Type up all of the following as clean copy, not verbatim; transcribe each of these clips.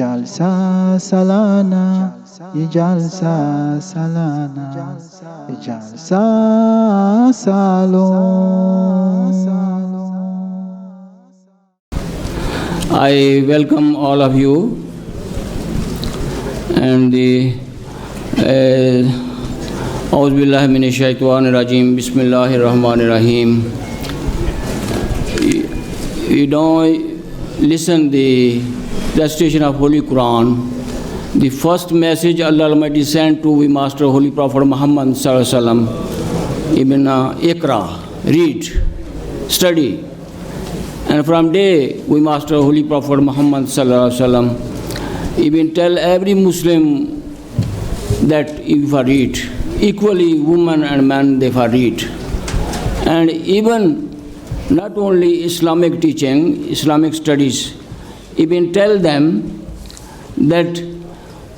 जलसा सालाना, ये जलसा सालाना, ये जलसा सालों। I welcome all of you and the A'udhu Billahi Minash Shaitanir Rajim, Bismillahir Rahmanir Rahim. You don't listen the recitation of Holy Quran. The first message Allah Almighty sent to the Master Holy Prophet Muhammad Sallallahu Alaihi Wasallam, Ibn Iqra, read, study. And from day we Master Holy Prophet Muhammad Sallallahu Alaihi Wasallam, even tell every Muslim that if I read, equally women and men they read. And even not only Islamic teaching, Islamic studies, even tell them that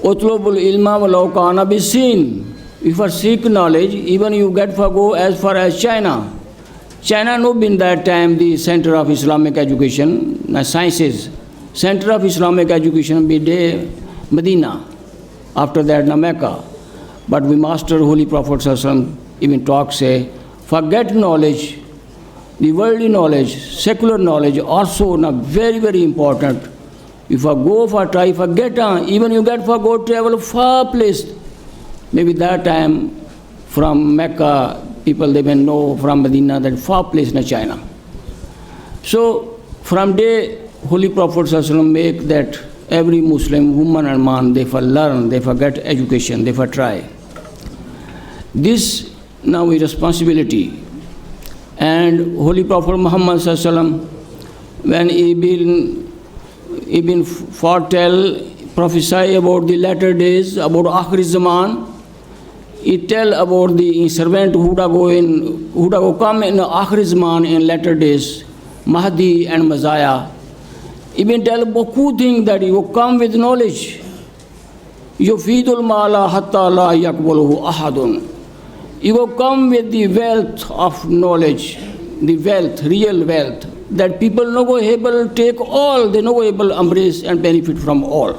utlubul ilma walau kana bisin. If you seek knowledge, even you get for go as far as China. China no been that time the center of Islamic education, sciences. Center of Islamic education be de Medina. After that na Mecca. But we Master Holy Prophet Sallallahu even talk say, forget knowledge, the worldly knowledge, secular knowledge also na very, very important. If I go for try, forget, even you get for go travel far place. Maybe that time from Mecca, people they may know from Medina that far place in China. So from day Holy Prophet ﷺ make that every Muslim woman and man they for learn, they for get education, they for try. This now is responsibility. And Holy Prophet Muhammad ﷺ, when he been foretell, prophesy about the latter days, about Akhir Zaman, he tell about the servant who go come in Akhir Zaman in latter days, Mahdi and Messiah. Even tell beaucoup things that you come with knowledge. Yufidul mala hatta la yakbaluhu ahadun. You will come with the wealth of knowledge, the wealth, real wealth, that people no go able to take all, they no go able to embrace and benefit from all.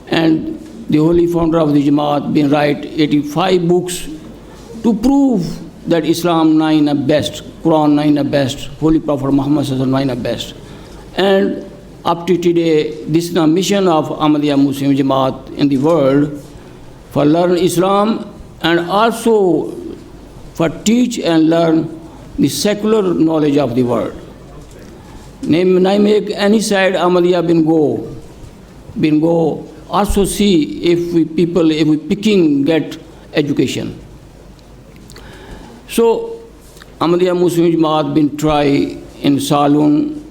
And the holy founder of the Jamaat been write 85 books to prove that Islam 9 are best, Quran 9 are best, Holy Prophet Muhammad 9 are best. And up to today, this is the mission of Ahmadiyya Muslim Jamaat in the world for learn Islam and also for teach and learn the secular knowledge of the world. Name make any side Ahmadiyya bin go also see if we picking get education. So Ahmadiyya Muslim Jamaat been try in Salon,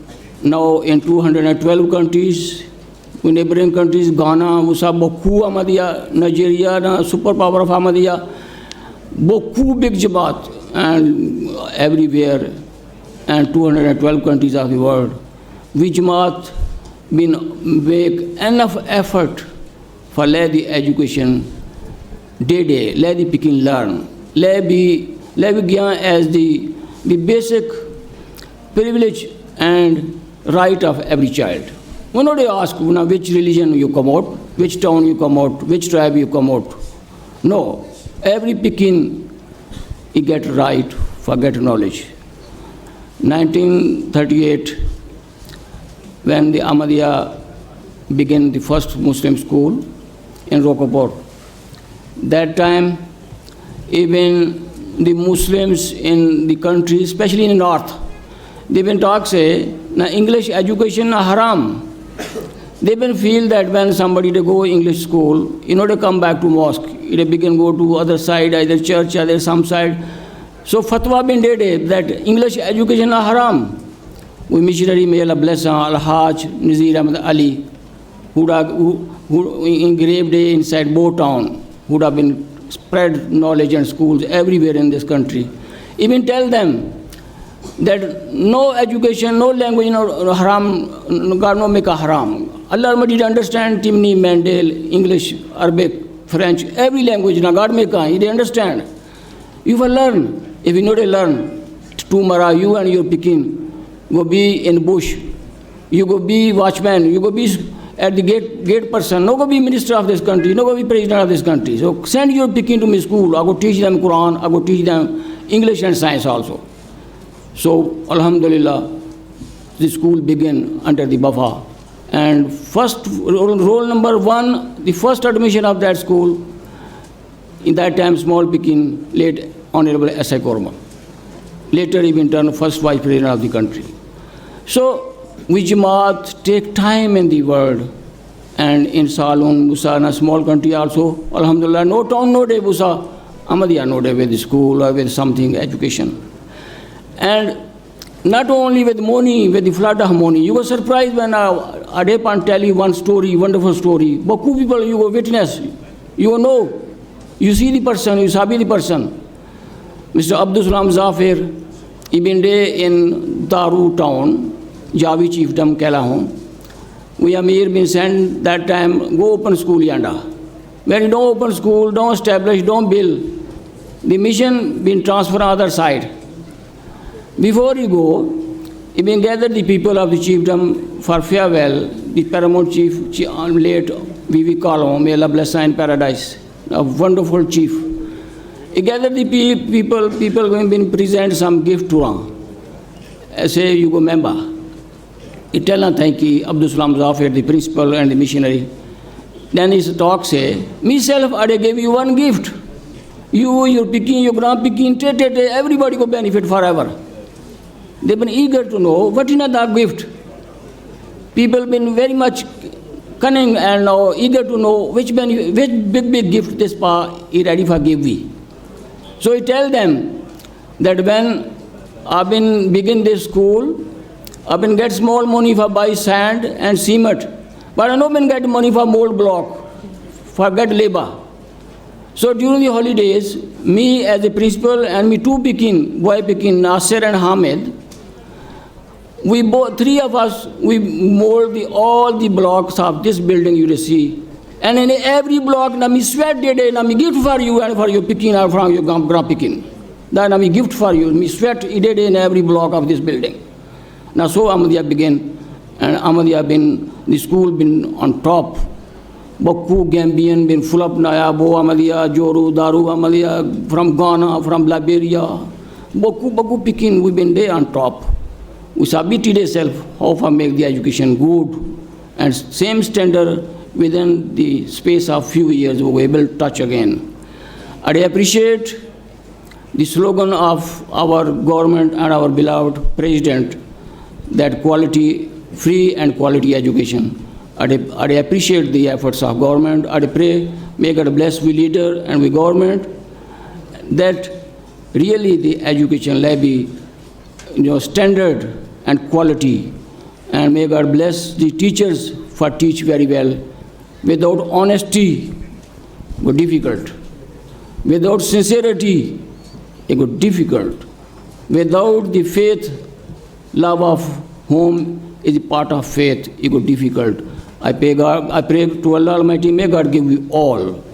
now in 212 countries, in neighboring countries, Ghana, Musa, Boku Ahmadiyya, Nigeria, superpower of Ahmadiyya, Boku big Jamaat, and everywhere, and 212 countries of the world. We Jamaat been make enough effort for let the education day, let the picking learn, let be given as the basic privilege and right of every child. When they ask which religion you come out, which town you come out, which tribe you come out. No, every picking he get right for get knowledge. 1938, when the Ahmadiyya began the first Muslim school in Rokoport, that time even the Muslims in the country, especially in the north, they been talk say, na English education na haram. They been feel that when somebody they go English school, they come back to mosque, they begin go to other side, either church, either some side. So fatwa been did that English education na haram. We missionary may Allah bless Al-Hajj Nazir Ahmad Ali, who engraved inside Bo Town, who have been spread knowledge and schools everywhere in this country. Even tell them that no education, no language, no haram, God no make a haram. Allah Almighty understand Timni, Mendel, English, Arabic, French, every language, God make a, He understand. You will learn. If you know to learn, tomorrow you and your picking go be in bush, you go be watchman, you go be at the gate person, no go be minister of this country, no go be president of this country. So send your Pekin to my school. I go teach them Quran, I go teach them English and science also. So Alhamdulillah, the school began under the Bafa. And first roll number 1, the first admission of that school, in that time small Pekin, late Honorable S.I. Korma. Later he been turned first vice president of the country. So we Jamaat take time in the world, and in Salun, Musa, in a small country also, Alhamdulillah, no town, no day, Musa, Ahmadiyya, no day with the school or with something, education. And not only with money, with the flood of money. You were surprised when Adepan tell you one story, wonderful story. Baku people, you go witness, you go know, you see the person, you sabi the person. Mr. Abdul Salam Zafir, he been there in Daru town, Javi chiefdom Kelahon. We Amir been sent that time, go open school yanda. When you don't open school, don't establish, don't build, the mission been transferred on other side. Before you go, you been gather the people of the chiefdom for farewell, the paramount chief, late V.V. Kalon, may Allah bless her in paradise, a wonderful chief. You gather the people who have been present some gift to him. Say you go member. You tell him thank you, Abdul Salam Zafir, the principal and the missionary. Then his talk say, myself, I gave you one gift. You, your Pekin, your grand Pekin, everybody go benefit forever. They've been eager to know what is that gift. People have been very much cunning and eager to know which big gift this pa is ready for give we. So I tell them that when I've been begin this school, I've been get small money for buy sand and cement, but I not been get money for mold block, for get labor. So during the holidays, me as a principal and me two Pekin, boy Pekin, Nasir and Hamid, we both, three of us, we mold all the blocks of this building you see. And in every block, na me sweat day, na me gift for you and for your Pekin or from your grand Pekin. That na me gift for you, me sweat day in every block of this building. Now so Ahmadiyya began, and Ahmadiyya been, the school been on top. Baku, Gambian been full up Naya, Bo Ahmadiyya, Joru, Daru Ahmadiyya, from Ghana, from Liberia. Baku Pekin, we been there on top. We submitted ourselves how to make the education good, and same standard within the space of few years we were able to touch again. I appreciate the slogan of our government and our beloved president, that quality, free and quality education. I appreciate the efforts of government. I pray, may God bless we leader and we government, that really the education levy, standard and quality, and may God bless the teachers for teach very well. Without honesty, it was difficult. Without sincerity, it was difficult. Without the faith, love of home is part of faith, it was difficult. I pray to Allah Almighty, may God give you all.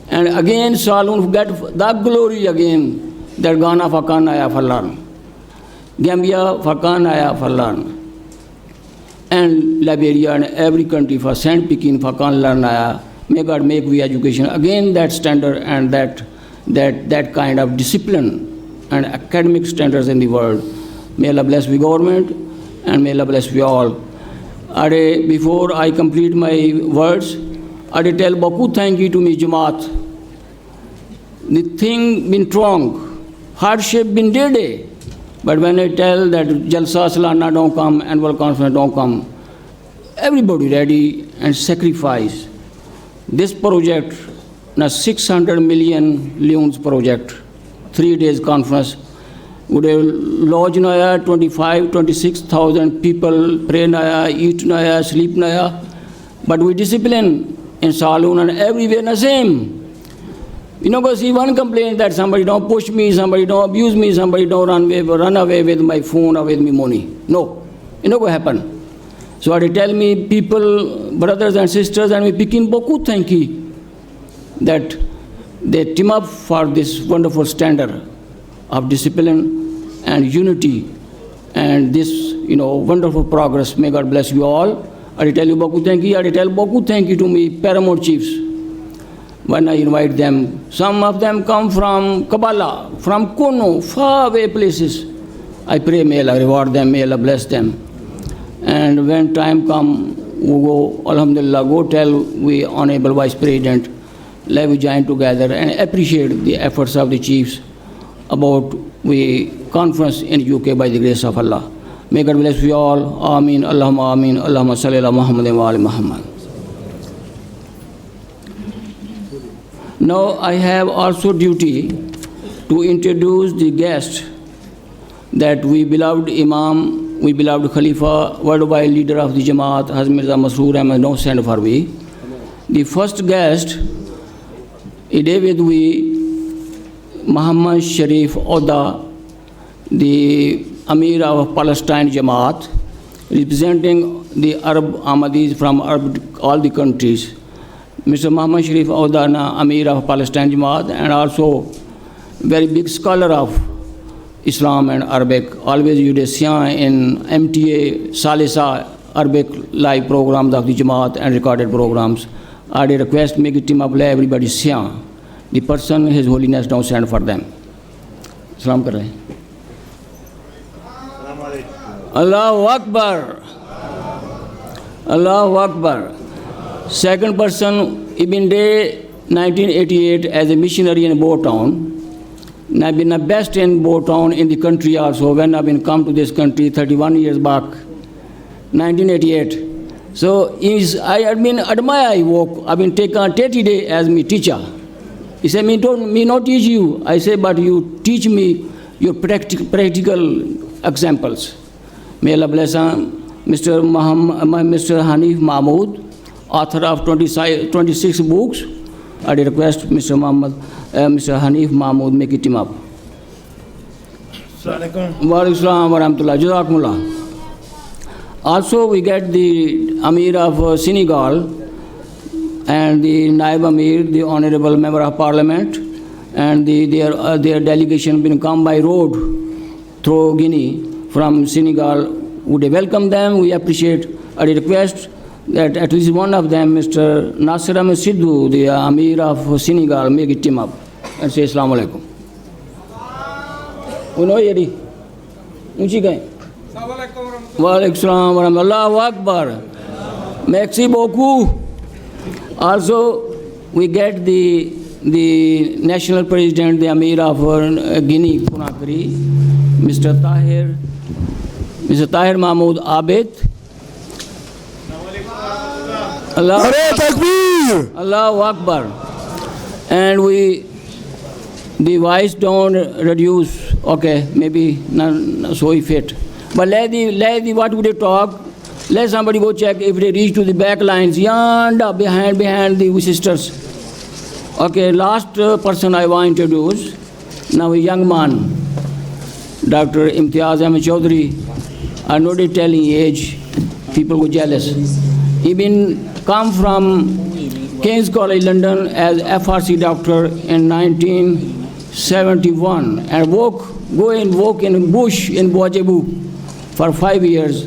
And again, Salun get that glory again, that Ghana Fakan Aya Falan, Gambia Fakan Aya Falan, and Liberia and every country for Saint Pekin Fakan Larnaya. May God make we education again that standard and that kind of discipline and academic standards in the world. May Allah bless we government and may Allah bless we all. Before I complete my words, I tell Baku thank you to me Jamaat. The thing been strong, hardship been day. But when I tell that Jalsa Salana don't come, annual conference don't come, everybody ready and sacrifice. This project, na 600 million Leones project, 3 days conference, would have lodged 26,000 people, pray naya, eat naya, sleep naya. But we discipline in Salun and everywhere the same. You know, go see one complaint that somebody don't push me, somebody don't abuse me, somebody don't run away with my phone or with me money. No, you know what happen. So they tell me people, brothers and sisters, and we Pekin Baku thank you that they team up for this wonderful standard of discipline and unity and this, wonderful progress. May God bless you all. I tell you Baku thank you. I tell Baku thank you to me, paramount chiefs. When I invite them, some of them come from Kabbalah, from Kono, far away places. I pray, may Allah reward them, may Allah bless them. And when time come, we go, Alhamdulillah, go tell we Honorable Vice President, let we join together and appreciate the efforts of the chiefs about the conference in UK by the grace of Allah. May God bless you all. Ameen. Allahumma ameen. Allahumma salli ala Muhammad wa ali Muhammad. Now I have also duty to introduce the guest that we beloved Imam, we beloved Khalifa, worldwide leader of the Jamaat, Hazrat Mirza Masroor Ahmad Nausand Farvi. The first guest, today with we, Muhammad Sharif Oda, the Amir of Palestine Jamaat, representing the Arab Ahmadis from all the countries. Mr. Muhammad Sharif Oda, Amir of Palestine Jamaat, and also very big scholar of Islam and Arabic, always Udesian in MTA, Salisa, Arabic live programs of the Jamaat and recorded programs. I request make it team up everybody Sian, the person His Holiness now send for them. Salam kar rahe. Allahu Akbar. Allahu Akbar. Second person, Ibn Day, 1988, as a missionary in Bo Town. And I've been the best in Bo Town in the country also. When I've been come to this country 31 years back, 1988. So I have been admire work. I've been taken 30 days as my teacher. He said, me not teach you. I say, but you teach me your practical examples. May Allah bless him. Mr. Hanif Mahmood, author of 26 books. I request Mr. Mr. Hanif Mahmood make it him up. Assalamualaikum. Wa alaikum salam wa rahmatullah. Jazakumullah. Also, we get the Amir of Senegal and the Naib Amir, the Honorable Member of Parliament, and their delegation been come by road through Guinea from Senegal. Would welcome them. We appreciate. I request that at least one of them, Mr. Nasir Ahmed Sidhu, the Amir of Senegal, make it team up and say Assalamu alaikum. Uno yeri. Unchi gaye. Wa alaikum salam wa rahmatullah. Allahu Akbar. Merci beaucoup. Also, we get the national president, the Amir of Guinea Conakry, Mr. Tahir Mahmoud Abed. Allahu Akbar. And the voice don't reduce, okay, maybe not so fit. But let the what would they talk? Let somebody go check if they reach to the back lines, yonder behind the sisters. Okay, last person I want to introduce, now a young man, Dr. Imtiaz Ahmed Chaudhry. I know they telling age, people go jealous. He been come from King's College London as FRC doctor in 1971 and work in bush in Boajebu for 5 years,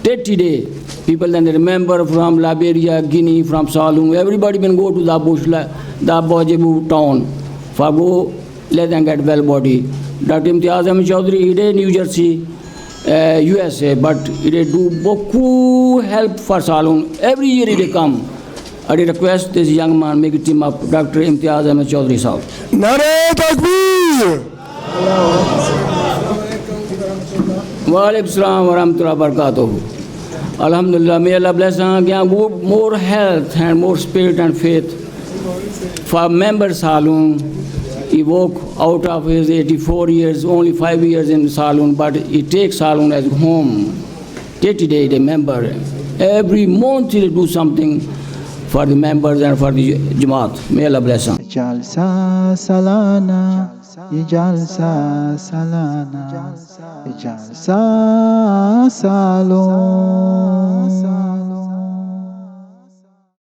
30 days. People then remember from Liberia, Guinea, from Saloon, everybody been go to the bush, the Boajebu town for go let them get well body. Dr. Imtiaz Ahmed Chaudhry, he did New Jersey, USA, but he did do beaucoup help for Saloon. Every year he come. I request this young man make a team up, Dr. Imtiaz Ahmed Chaudhry Sahab. Nare Takbir! Wa alaikum salam wa rahmatullahi wa barakatuh. Alhamdulillah, may Allah bless him, more health and more spirit and faith. For member Saloon, he walk out of his 84 years, only 5 years in Saloon, but he takes Saloon as home. 30 days, a member. Every month he do something for the members and for the Jamaat. May Allah bless him. Jalsa Salana, Jalsa Salana, Jalsa Salon.